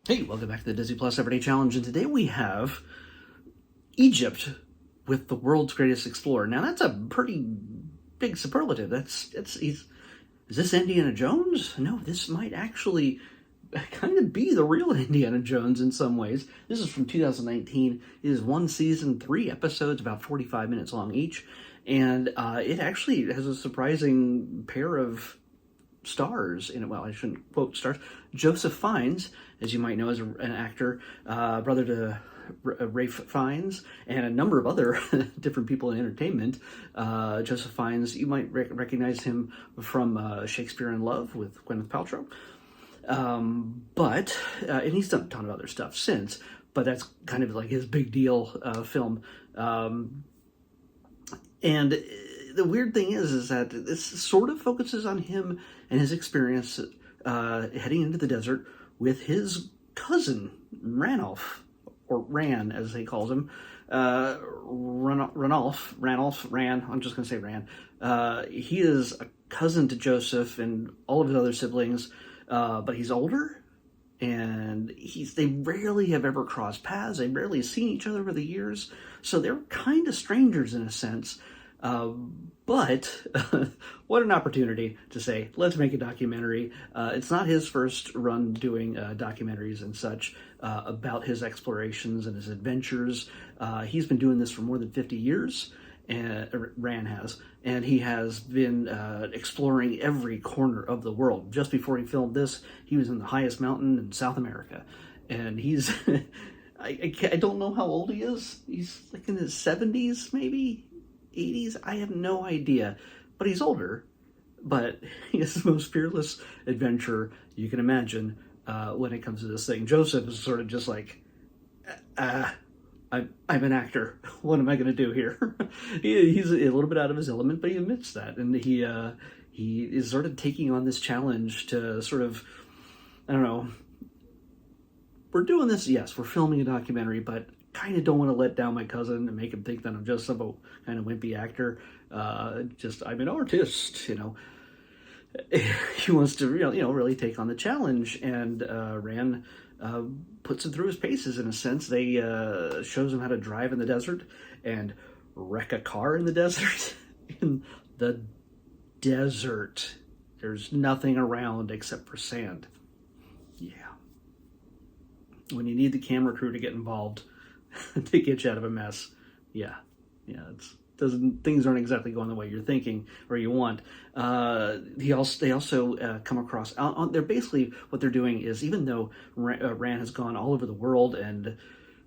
Hey, welcome back to the Disney Plus Everyday Challenge, and today we have Egypt with the world's greatest explorer. Now that's a pretty big superlative. Is this Indiana Jones? No, this might actually kind of be the real Indiana Jones in some ways. This is from 2019. It is one season, 3 episodes, about 45 minutes long each, and it actually has a surprising pair of stars in it. Well, I shouldn't quote stars. Joseph Fiennes, as you might know, is an actor, brother to Rafe Fiennes, and a number of other different people in entertainment. Joseph Fiennes, you might recognize him from Shakespeare in Love with Gwyneth Paltrow. And he's done a ton of other stuff since, but that's kind of like his big deal film. And the weird thing is that this sort of focuses on him and his experience heading into the desert with his cousin, Ranulph, or Ran, as he calls him. Ranulph, Ran, I'm just going to say Ran. He is a cousin to Joseph and all of his other siblings, but he's older, and they rarely have ever crossed paths. They've rarely seen each other over the years, so they're kind of strangers in a sense. But what an opportunity to say, let's make a documentary. It's not his first run doing documentaries and such about his explorations and his adventures. He's been doing this for more than 50 years, Ran has, and he has been exploring every corner of the world. Just before he filmed this, he was in the highest mountain in South America, and he's, I don't know how old he is. He's like in his 70s, maybe 80s. I have no idea, but he's older. But he is the most fearless adventurer you can imagine when it comes to this thing. Joseph is sort of just like, I'm an actor. What am I going to do here? He's a little bit out of his element, but he admits that, and he is sort of taking on this challenge to sort of, I don't know. We're doing this, yes, we're filming a documentary, but kind of don't want to let down my cousin and make him think that I'm just some kind of wimpy actor. I'm an artist, He wants to, really take on the challenge, and Ran puts him through his paces in a sense. They shows him how to drive in the desert and wreck a car in the desert. In the desert, there's nothing around except for sand. Yeah. When you need the camera crew to get involved to get you out of a mess. Yeah, things aren't exactly going the way you're thinking or you want. They also come across, they're basically, what they're doing is, even though Ran has gone all over the world, and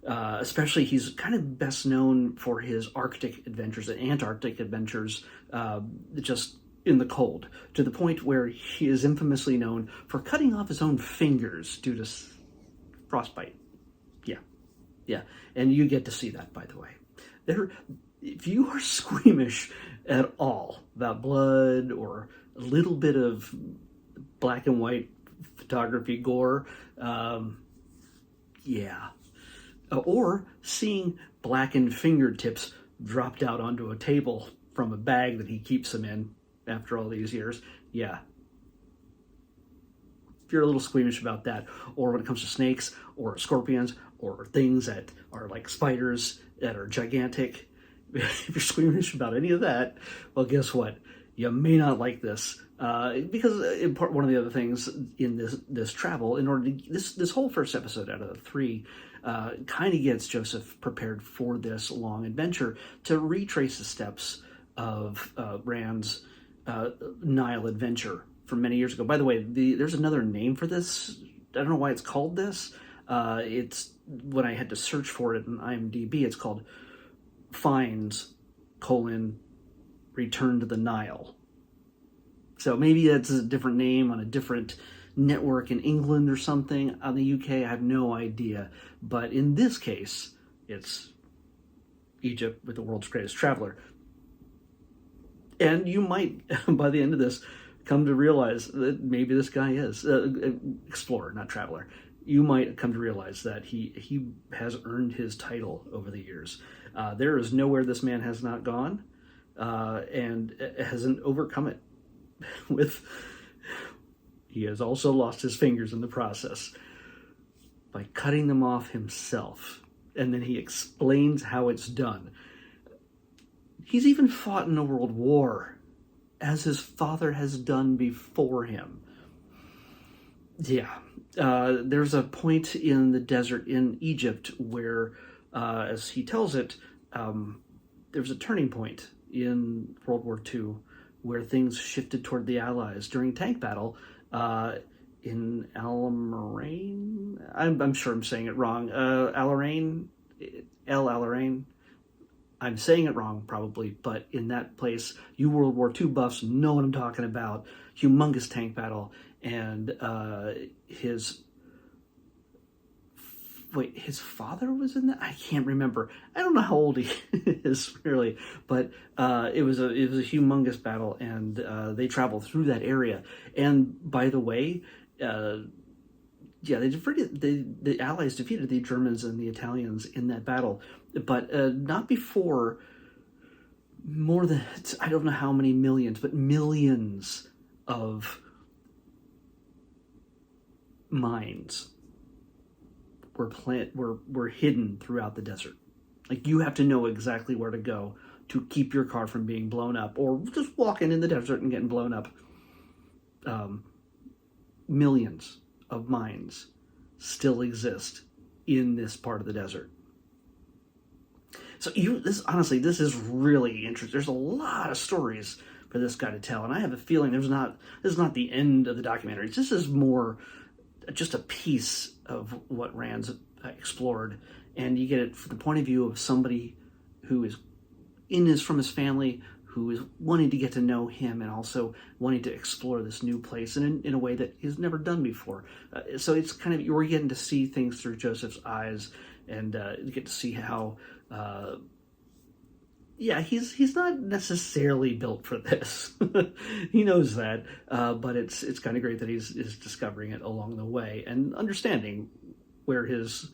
especially he's kind of best known for his Arctic adventures and Antarctic adventures, just in the cold, to the point where he is infamously known for cutting off his own fingers due to frostbite. Yeah, and you get to see that, by the way. If you are squeamish at all about blood or a little bit of black and white photography gore, or seeing blackened fingertips dropped out onto a table from a bag that he keeps them in after all these years, yeah. If you're a little squeamish about that, or when it comes to snakes or scorpions or things that are like spiders that are gigantic, if you're squeamish about any of that, well, guess what? You may not like this, because one of the other things in this travel, in order to this whole first episode out of the 3, kind of gets Joseph prepared for this long adventure to retrace the steps of Rand's Nile adventure from many years ago. By the way, there's another name for this. I don't know why it's called this. It's, when I had to search for it in IMDb, it's called Fiennes, Return to the Nile. So maybe that's a different name on a different network in England or something. On the UK, I have no idea. But in this case, it's Egypt with the world's greatest traveler. And you might, by the end of this, come to realize that maybe this guy is explorer, not traveler. You might come to realize that he has earned his title over the years. There is nowhere this man has not gone, and hasn't overcome it. He has also lost his fingers in the process. by cutting them off himself. And then he explains how it's done. He's even fought in a world war, as his father has done before him. Yeah. There's a point in the desert in Egypt where, as he tells it, there was a turning point in World War II where things shifted toward the Allies during tank battle in Alamein. I'm sure I'm saying it wrong. Alamein, El Alamein. I'm saying it wrong probably, but in that place, you World War II buffs know what I'm talking about. Humongous tank battle, and his father was in that? I can't remember. I don't know how old he is really, but it was a humongous battle, and they traveled through that area. And by the way, the Allies defeated the Germans and the Italians in that battle, but not before more than, I don't know how many millions, but millions of mines were hidden throughout the desert. Like, you have to know exactly where to go to keep your car from being blown up, or just walking in the desert and getting blown up. Millions of mines still exist in this part of the desert. So this is really interesting. There's a lot of stories for this guy to tell, and I have a feeling this is not the end of the documentary. This is more just a piece of what Rand's explored, and you get it from the point of view of somebody who is from his family, who is wanting to get to know him and also wanting to explore this new place in a way that he's never done before. So it's kind of, you're getting to see things through Joseph's eyes, and you get to see how, he's not necessarily built for this. He knows that, but it's kind of great that he's discovering it along the way and understanding where his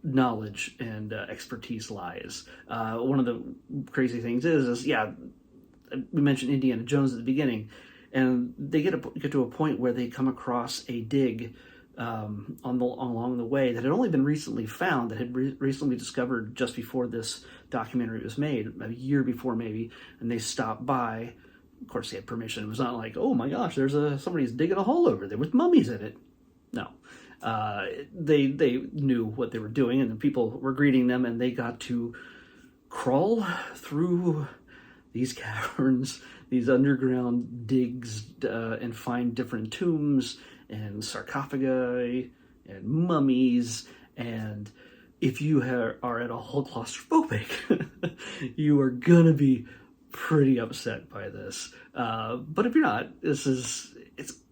knowledge and expertise lies. One of the crazy things is we mentioned Indiana Jones at the beginning, and they get to a point where they come across a dig along the way that had only been recently found, that had recently discovered just before this documentary was made, a year before maybe, and they stopped by. Of course, they had permission. It was not like, oh my gosh, somebody's digging a hole over there with mummies in it. No. They knew what they were doing, and the people were greeting them, and they got to crawl through these caverns, these underground digs, and find different tombs and sarcophagi and mummies. And if you are at all claustrophobic, you are gonna be pretty upset by this. But if you're not, it's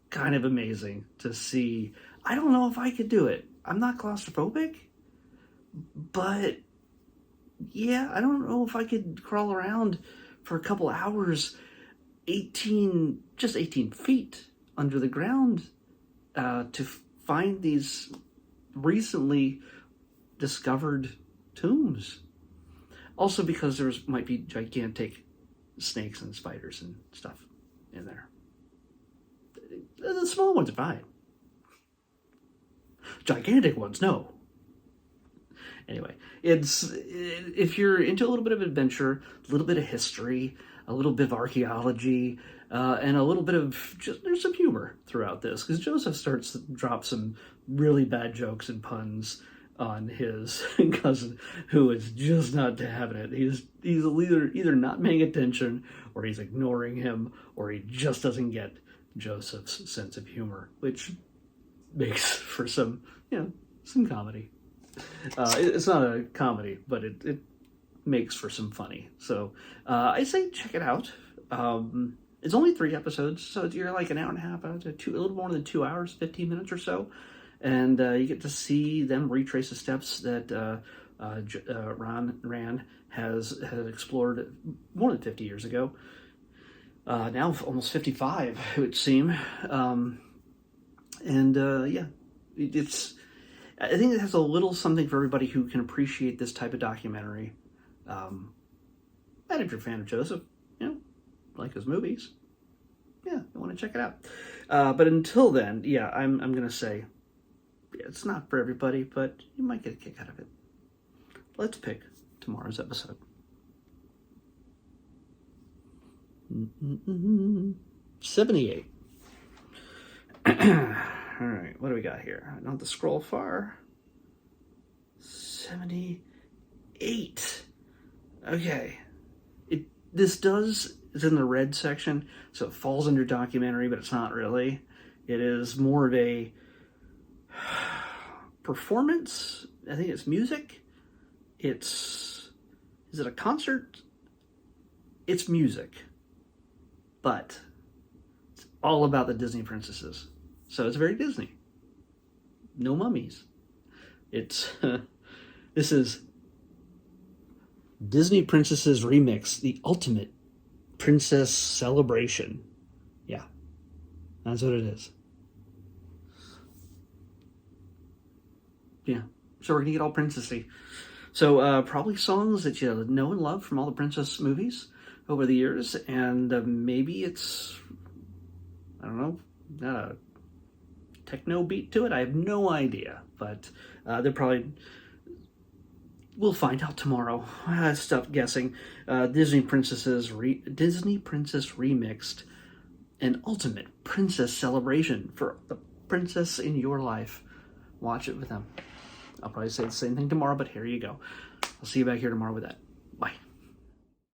kind of amazing to see. I don't know if I could do it. I'm not claustrophobic, but yeah, I don't know if I could crawl around for a couple hours, 18 feet under the ground, to find these recently discovered tombs. Also because might be gigantic snakes and spiders and stuff in there. The small ones are fine. Gigantic ones, no. Anyway, if you're into a little bit of adventure, a little bit of history, a little bit of archaeology, and a little bit of there's some humor throughout this, because Joseph starts to drop some really bad jokes and puns on his cousin, who is just not having it. He's either not paying attention, or he's ignoring him, or he just doesn't get Joseph's sense of humor, which makes for some comedy. It's not a comedy, but it makes for some funny. So I say check it out. It's only 3 episodes, so you're like an hour and a half, a little more than 2 hours, 15 minutes or so. And you get to see them retrace the steps that Rand has explored more than 50 years ago. Now almost 55, it would seem. I think it has a little something for everybody who can appreciate this type of documentary. And if you're a fan of Joseph, like his movies, you want to check it out. But until then, I'm going to say It's not for everybody, but you might get a kick out of it. Let's pick tomorrow's episode. 78. All right, what do we got here? I don't have to scroll far. 78. Okay. It's in the red section, so it falls under documentary, but it's not really. It is more of a performance. I think it's music. Is it a concert? It's music. But it's all about the Disney princesses. So it's very Disney. No mummies. This is Disney Princesses Remix, the ultimate princess celebration. Yeah, that's what it is. Yeah, so we're gonna get all princessy. So probably songs that you know and love from all the princess movies over the years, and maybe it's, I don't know, a techno beat to it. I have no idea, but they're probably, we'll find out tomorrow. Stop guessing. Disney Princess Remixed, an ultimate princess celebration for the princess in your life. Watch it with them. I'll probably say the same thing tomorrow, but here you go. I'll see you back here tomorrow with that.